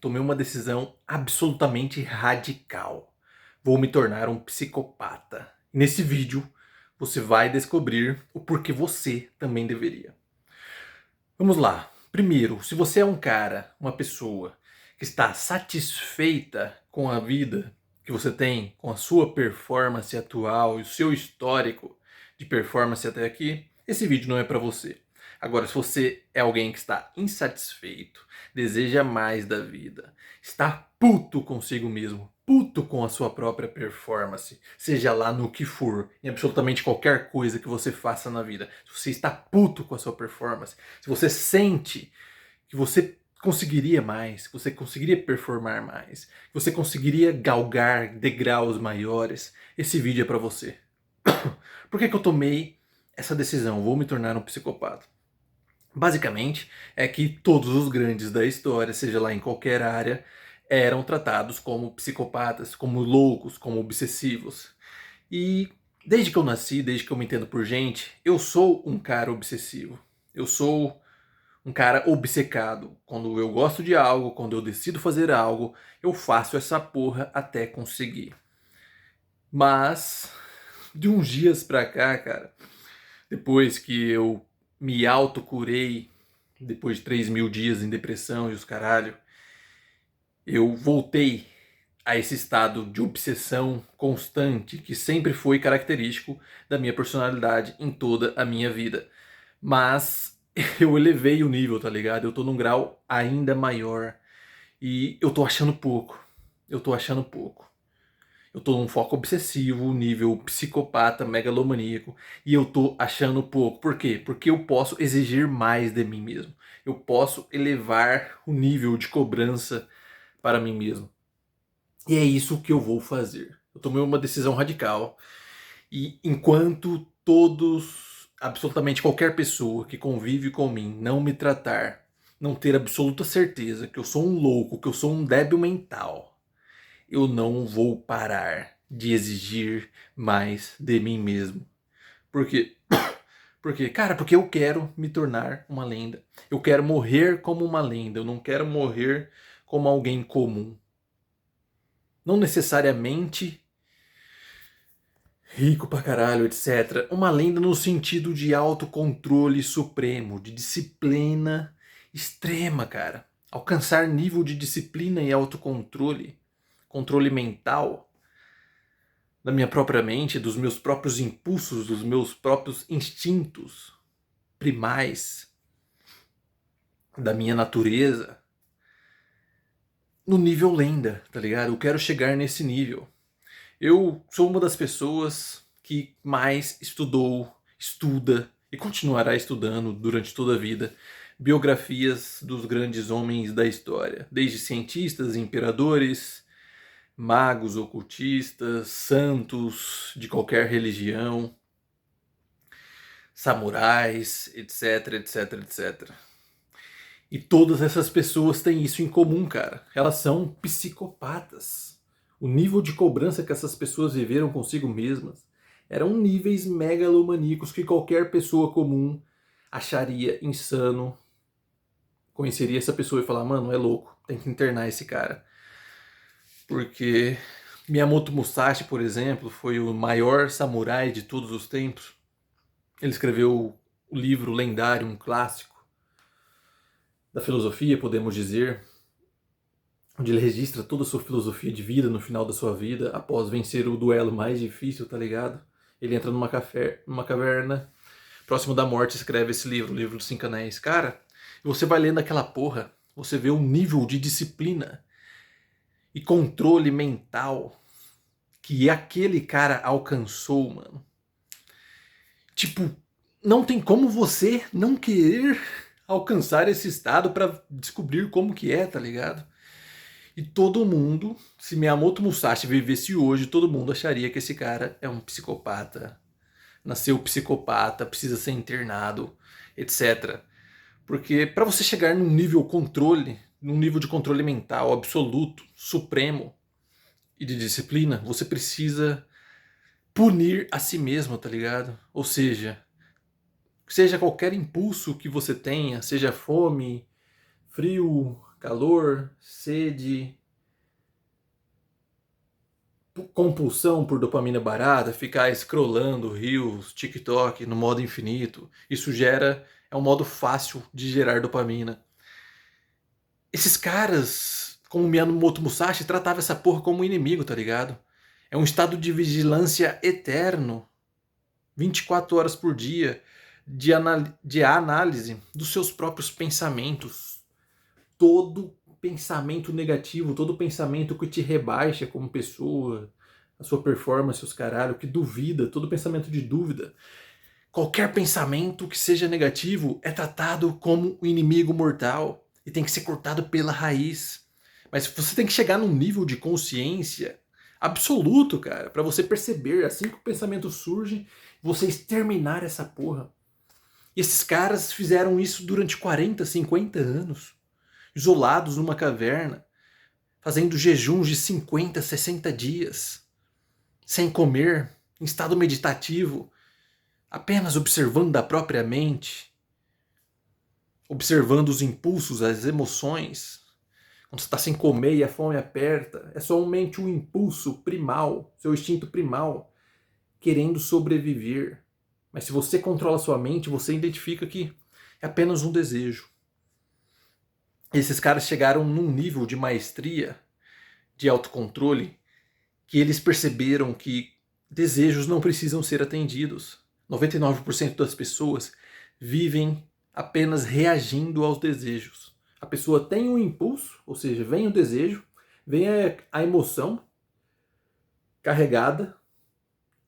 Tomei uma decisão absolutamente radical. Vou me tornar um psicopata. Nesse vídeo, você vai descobrir o porquê você também deveria. Vamos lá. Primeiro, se você é um cara, uma pessoa que está satisfeita com a vida que você tem, com a sua performance atual e o seu histórico de performance até aqui, esse vídeo não é para você. Agora, se você é alguém que está insatisfeito, deseja mais da vida, está puto consigo mesmo, puto com a sua própria performance, seja lá no que for, em absolutamente qualquer coisa que você faça na vida, se você está puto com a sua performance, se você sente que você conseguiria mais, que você conseguiria performar mais, que você conseguiria galgar degraus maiores, esse vídeo é para você. Por que eu tomei essa decisão? Vou me tornar um psicopata. Basicamente, é que todos os grandes da história, seja lá em qualquer área, eram tratados como psicopatas, como loucos, como obsessivos. E desde que eu nasci, desde que eu me entendo por gente, eu sou um cara obsessivo. Eu sou um cara obcecado. Quando eu gosto de algo, quando eu decido fazer algo, eu faço essa porra até conseguir. Mas, de uns dias pra cá, cara, depois que eu me autocurei, depois de 3.000 dias em depressão e os caralho, eu voltei a esse estado de obsessão constante que sempre foi característico da minha personalidade em toda a minha vida. Mas eu elevei o nível, tá ligado? Eu tô num grau ainda maior e eu tô achando pouco. Eu tô achando pouco. Eu tô num foco obsessivo, nível psicopata, megalomaníaco, e eu tô achando pouco. Por quê? Porque eu posso exigir mais de mim mesmo. Eu posso elevar o nível de cobrança para mim mesmo. E é isso que eu vou fazer. Eu tomei uma decisão radical e enquanto todos, absolutamente qualquer pessoa que convive com mim não me tratar, não ter absoluta certeza que eu sou um louco, que eu sou um débil mental, eu não vou parar de exigir mais de mim mesmo. Por quê? Porque, cara, porque eu quero me tornar uma lenda. Eu quero morrer como uma lenda. Eu não quero morrer como alguém comum. Não necessariamente rico pra caralho, etc. Uma lenda no sentido de autocontrole supremo, de disciplina extrema, cara. Alcançar nível de disciplina e autocontrole, controle mental da minha própria mente, dos meus próprios impulsos, dos meus próprios instintos primais, da minha natureza, no nível lenda, tá ligado? Eu quero chegar nesse nível. Eu sou uma das pessoas que mais estudou, estuda e continuará estudando durante toda a vida biografias dos grandes homens da história, desde cientistas, imperadores, magos, ocultistas, santos de qualquer religião, samurais, etc, etc, etc. E todas essas pessoas têm isso em comum, cara. Elas são psicopatas. O nível de cobrança que essas pessoas viveram consigo mesmas eram níveis megalomaníacos que qualquer pessoa comum acharia insano. Conheceria essa pessoa e falar, mano, é louco, tem que internar esse cara. Porque Miyamoto Musashi, por exemplo, foi o maior samurai de todos os tempos. Ele escreveu o livro lendário, um clássico da filosofia, podemos dizer, onde ele registra toda a sua filosofia de vida no final da sua vida, após vencer o duelo mais difícil, tá ligado? Ele entra numa caverna, próximo da morte, escreve esse livro, o livro dos Cinco Anéis. Cara, e você vai lendo aquela porra, você vê o nível de disciplina e controle mental que aquele cara alcançou, mano. Tipo, não tem como você não querer alcançar esse estado pra descobrir como que é, tá ligado? E todo mundo, se Miyamoto Musashi vivesse hoje, todo mundo acharia que esse cara é um psicopata. Nasceu psicopata, precisa ser internado, etc. Porque para você chegar num nível controle, num nível de controle mental absoluto, supremo e de disciplina, você precisa punir a si mesmo, tá ligado? Ou seja qualquer impulso que você tenha, seja fome, frio, calor, sede, compulsão por dopamina barata, ficar scrollando Reels, TikTok no modo infinito. Isso é um modo fácil de gerar dopamina. Esses caras, como Miyamoto Musashi, tratava essa porra como um inimigo, tá ligado? É um estado de vigilância eterno, 24 horas por dia, de análise dos seus próprios pensamentos. Todo pensamento negativo, todo pensamento que te rebaixa como pessoa, a sua performance, os caralho, que duvida, todo pensamento de dúvida. Qualquer pensamento que seja negativo é tratado como um inimigo mortal e tem que ser cortado pela raiz. Mas você tem que chegar num nível de consciência absoluto, cara, para você perceber assim que o pensamento surge, você exterminar essa porra. E esses caras fizeram isso durante 40, 50 anos, isolados numa caverna, fazendo jejuns de 50, 60 dias, sem comer, em estado meditativo, apenas observando da própria mente, observando os impulsos, as emoções. Quando você está sem comer e a fome aperta, é somente um impulso primal, seu instinto primal, querendo sobreviver. Mas se você controla sua mente, você identifica que é apenas um desejo. Esses caras chegaram num nível de maestria, de autocontrole, que eles perceberam que desejos não precisam ser atendidos. 99% das pessoas vivem apenas reagindo aos desejos. A pessoa tem um impulso, ou seja, vem o desejo, vem a emoção carregada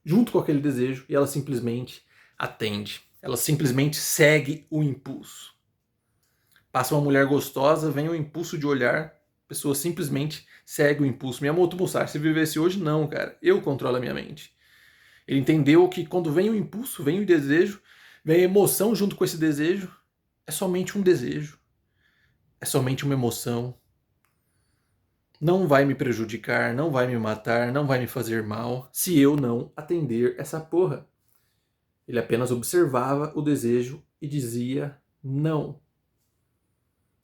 junto com aquele desejo e ela simplesmente atende. Ela simplesmente segue o impulso. Passa uma mulher gostosa, vem o impulso de olhar, a pessoa simplesmente segue o impulso. Miyamoto Musashi, se vivesse hoje, não, cara. Eu controlo a minha mente. Ele entendeu que quando vem o impulso, vem o desejo, vem a emoção junto com esse desejo, é somente um desejo. É somente uma emoção. Não vai me prejudicar, não vai me matar, não vai me fazer mal se eu não atender essa porra. Ele apenas observava o desejo e dizia não.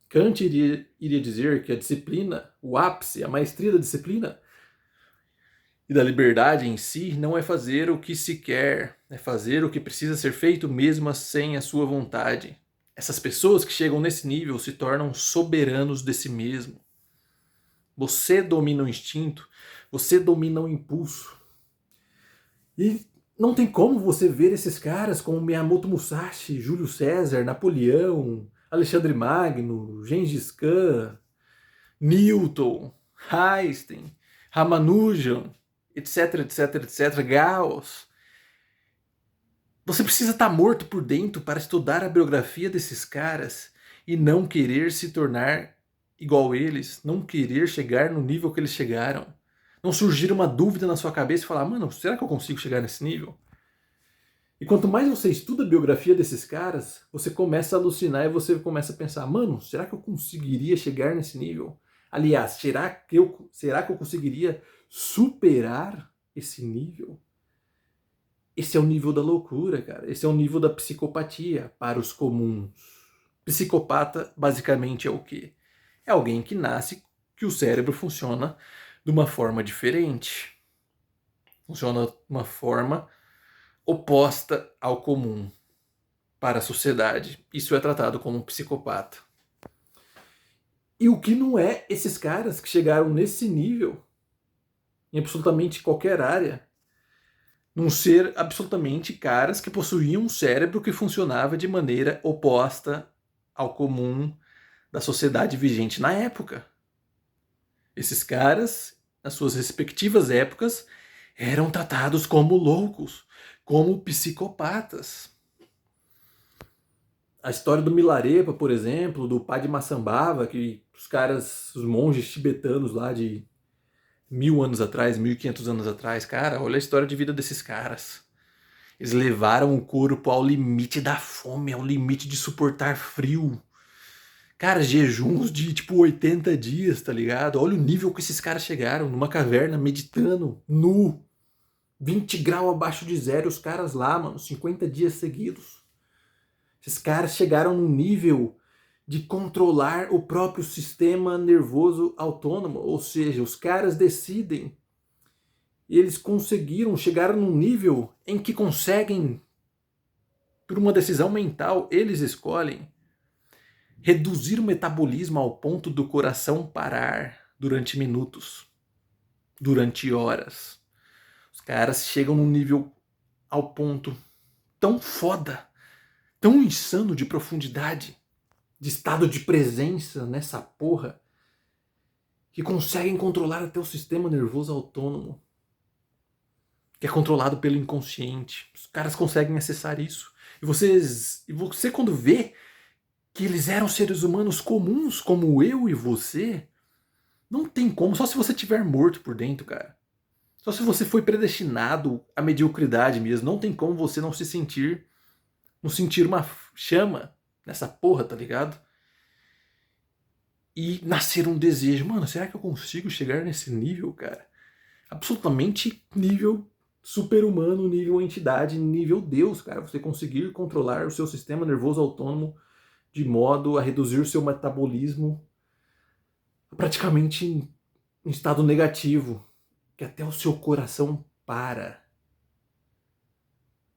Kant iria dizer que a disciplina, o ápice, a maestria da disciplina e da liberdade em si não é fazer o que se quer, é fazer o que precisa ser feito mesmo sem a sua vontade. Essas pessoas que chegam nesse nível se tornam soberanos de si mesmo. Você domina o instinto, você domina o impulso. E não tem como você ver esses caras como Miyamoto Musashi, Júlio César, Napoleão, Alexandre Magno, Gengis Khan, Newton, Einstein, Ramanujan, etc, etc, etc, Gauss. Você precisa estar morto por dentro para estudar a biografia desses caras e não querer se tornar igual eles, não querer chegar no nível que eles chegaram. Não surgir uma dúvida na sua cabeça e falar, mano, será que eu consigo chegar nesse nível? E quanto mais você estuda a biografia desses caras, você começa a alucinar e você começa a pensar, mano, será que eu conseguiria chegar nesse nível? Aliás, será que eu conseguiria superar esse nível? Esse é o nível da loucura, cara. Esse é o nível da psicopatia para os comuns. Psicopata, basicamente, é o quê? É alguém que nasce, que o cérebro funciona de uma forma diferente. Funciona de uma forma oposta ao comum para a sociedade. Isso é tratado como um psicopata. E o que não é esses caras que chegaram nesse nível, em absolutamente qualquer área, não ser absolutamente caras que possuíam um cérebro que funcionava de maneira oposta ao comum da sociedade vigente na época. Esses caras, nas suas respectivas épocas, eram tratados como loucos, como psicopatas. A história do Milarepa, por exemplo, do Padmasambhava, que os caras, os monges tibetanos lá de 1000 anos atrás, 1500 anos atrás, cara, olha a história de vida desses caras. Eles levaram o corpo ao limite da fome, ao limite de suportar frio. Cara, jejuns de tipo 80 dias, tá ligado? Olha o nível que esses caras chegaram, numa caverna, meditando, nu. 20 graus abaixo de zero, os caras lá, mano, 50 dias seguidos. Esses caras chegaram num nível de controlar o próprio sistema nervoso autônomo, ou seja, os caras decidem. E eles conseguiram chegar num nível em que conseguem, por uma decisão mental, eles escolhem reduzir o metabolismo ao ponto do coração parar durante minutos, durante horas. Os caras chegam num nível ao ponto tão foda, tão insano de profundidade, de estado de presença nessa porra, que conseguem controlar até o sistema nervoso autônomo, que é controlado pelo inconsciente. Os caras conseguem acessar isso. E você quando vê que eles eram seres humanos comuns, como eu e você, não tem como, só se você tiver morto por dentro, cara. Só se você foi predestinado à mediocridade mesmo. Não tem como você não sentir uma chama nessa porra, tá ligado? E nascer um desejo. Mano, será que eu consigo chegar nesse nível, cara? Absolutamente nível super-humano, nível entidade, nível Deus, cara. Você conseguir controlar o seu sistema nervoso autônomo de modo a reduzir o seu metabolismo praticamente em estado negativo, que até o seu coração para.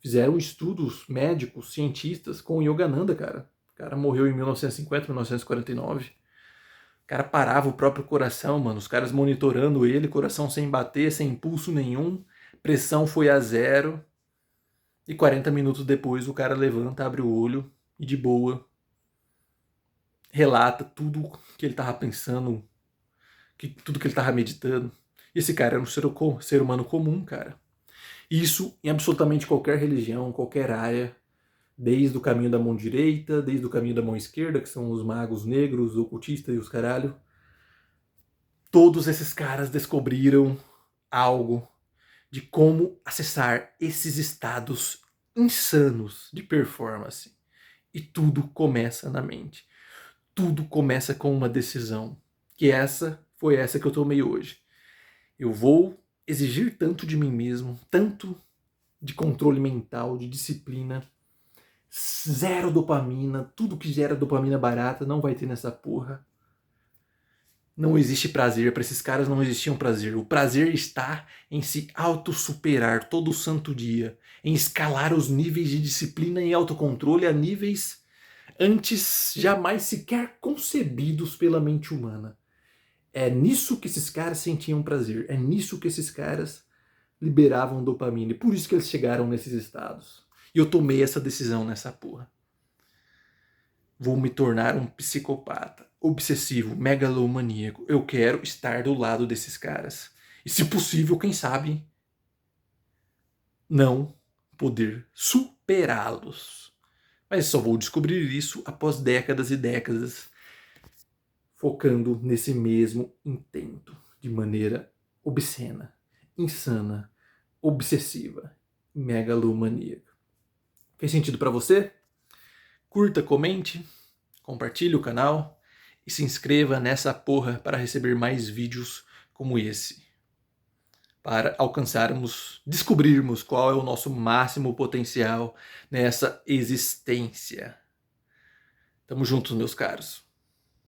Fizeram estudos médicos, cientistas com Yogananda, cara. O cara morreu em 1950, 1949. O cara parava o próprio coração, mano. Os caras monitorando ele, coração sem bater, sem impulso nenhum. Pressão foi a 0. E 40 minutos depois o cara levanta, abre o olho e de boa relata tudo que ele tava pensando, tudo que ele tava meditando. E esse cara era um ser humano comum, cara. Isso em absolutamente qualquer religião, qualquer área, desde o caminho da mão direita, desde o caminho da mão esquerda, que são os magos negros, os ocultistas e os caralho. Todos esses caras descobriram algo de como acessar esses estados insanos de performance. E tudo começa na mente. Tudo começa com uma decisão. Que foi essa que eu tomei hoje. Eu vou exigir tanto de mim mesmo, tanto de controle mental, de disciplina, 0 dopamina, tudo que gera dopamina barata não vai ter nessa porra. Não existe prazer, para esses caras não existia um prazer. O prazer está em se autossuperar todo santo dia, em escalar os níveis de disciplina e autocontrole a níveis antes jamais sequer concebidos pela mente humana. É nisso que esses caras sentiam prazer, é nisso que esses caras liberavam dopamina, e por isso que eles chegaram nesses estados. E eu tomei essa decisão nessa porra. Vou me tornar um psicopata, obsessivo, megalomaníaco. Eu quero estar do lado desses caras. E se possível, quem sabe, não poder superá-los. Mas só vou descobrir isso após décadas e décadas focando nesse mesmo intento, de maneira obscena, insana, obsessiva, megalomaníaca. Fez sentido para você? Curta, comente, compartilhe o canal e se inscreva nessa porra para receber mais vídeos como esse. Para descobrirmos qual é o nosso máximo potencial nessa existência. Tamo juntos, meus caros.